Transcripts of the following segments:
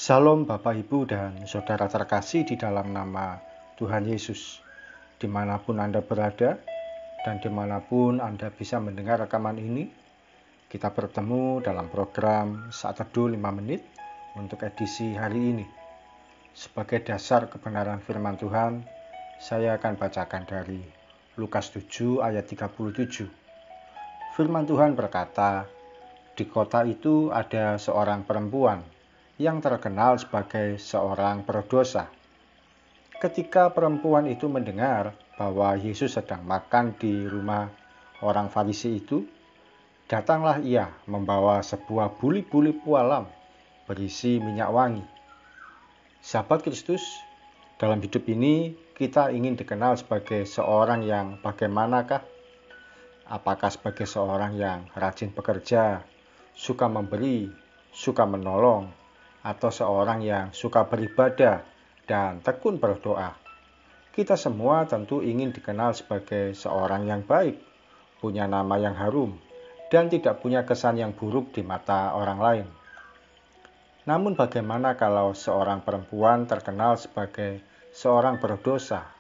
Salam Bapak Ibu dan Saudara terkasih di dalam nama Tuhan Yesus. Dimanapun Anda berada dan dimanapun Anda bisa mendengar rekaman ini, kita bertemu dalam program Saat Teduh 5 Menit untuk edisi hari ini. Sebagai dasar kebenaran firman Tuhan, saya akan bacakan dari Lukas 7 ayat 37. Firman Tuhan berkata, "Di kota itu ada seorang perempuan yang terkenal sebagai seorang berdosa. Ketika perempuan itu mendengar bahwa Yesus sedang makan di rumah orang Farisi itu, datanglah ia membawa sebuah buli-buli pualam berisi minyak wangi." Sahabat Kristus, dalam hidup ini kita ingin dikenal sebagai seorang yang bagaimanakah? Apakah sebagai seorang yang rajin bekerja, suka memberi, suka menolong, atau seorang yang suka beribadah dan tekun berdoa? Kita semua tentu ingin dikenal sebagai seorang yang baik, punya nama yang harum, dan tidak punya kesan yang buruk di mata orang lain. Namun bagaimana kalau seorang perempuan terkenal sebagai seorang berdosa?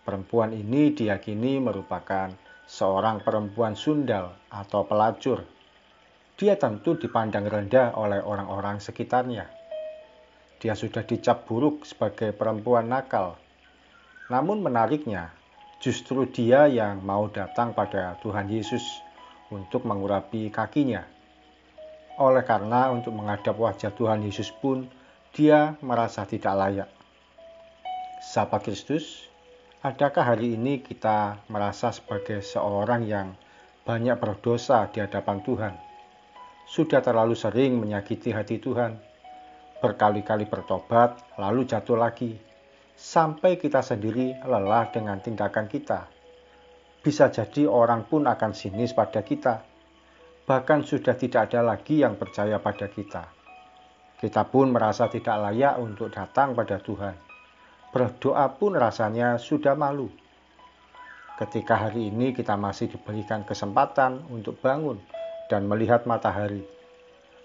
Perempuan ini diyakini merupakan seorang perempuan sundal atau pelacur. Dia tentu dipandang rendah oleh orang-orang sekitarnya. Dia sudah dicap buruk sebagai perempuan nakal. Namun menariknya, justru dia yang mau datang pada Tuhan Yesus untuk mengurapi kakinya. Oleh karena untuk menghadap wajah Tuhan Yesus pun, dia merasa tidak layak. Sahabat Kristus, adakah hari ini kita merasa sebagai seorang yang banyak berdosa di hadapan Tuhan? Sudah terlalu sering menyakiti hati Tuhan, berkali-kali bertobat, lalu jatuh lagi, sampai kita sendiri lelah dengan tindakan kita. Bisa jadi orang pun akan sinis pada kita, bahkan sudah tidak ada lagi yang percaya pada kita. Kita pun merasa tidak layak untuk datang pada Tuhan. Berdoa pun rasanya sudah malu. Ketika hari ini kita masih diberikan kesempatan untuk bangun dan melihat matahari,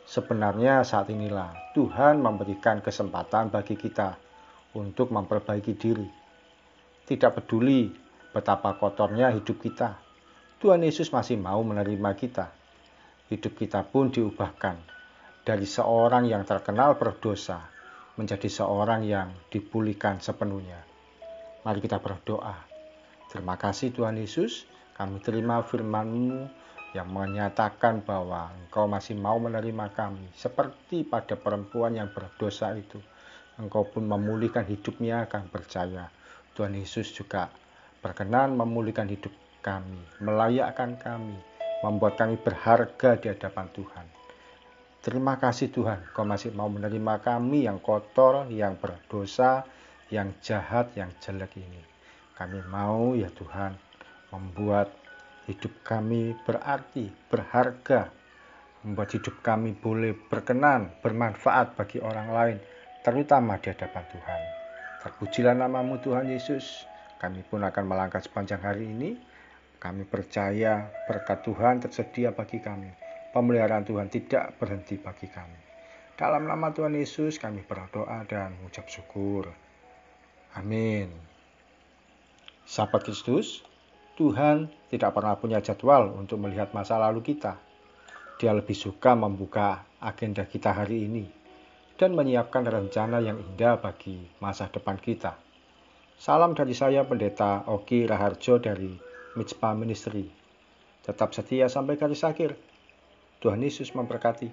sebenarnya saat inilah Tuhan memberikan kesempatan bagi kita untuk memperbaiki diri. Tidak peduli betapa kotornya hidup kita, Tuhan Yesus masih mau menerima kita. Hidup kita pun diubahkan dari seorang yang terkenal berdosa menjadi seorang yang dipulihkan sepenuhnya. Mari kita berdoa. Terima kasih Tuhan Yesus, kami terima firman-Mu yang menyatakan bahwa Engkau masih mau menerima kami seperti pada perempuan yang berdosa itu. Engkau pun memulihkan hidupnya, kami percaya. Tuhan Yesus juga berkenan memulihkan hidup kami, melayakkan kami, membuat kami berharga di hadapan Tuhan. Terima kasih Tuhan, Kau masih mau menerima kami yang kotor, yang berdosa, yang jahat, yang jelek ini. Kami mau ya Tuhan membuat hidup kami berarti, berharga, membuat hidup kami boleh berkenan, bermanfaat bagi orang lain, terutama di hadapan Tuhan. Terpujilah nama-Mu Tuhan Yesus. Kami pun akan melangkah sepanjang hari ini. Kami percaya berkat Tuhan tersedia bagi kami. Pemeliharaan Tuhan tidak berhenti bagi kami. Dalam nama Tuhan Yesus kami berdoa dan mengucap syukur. Amin. Sahabat Kristus, Tuhan tidak pernah punya jadwal untuk melihat masa lalu kita. Dia lebih suka membuka agenda kita hari ini dan menyiapkan rencana yang indah bagi masa depan kita. Salam dari saya, Pendeta Oki Raharjo dari Mitspa Ministry. Tetap setia sampai garis akhir. Tuhan Yesus memberkati.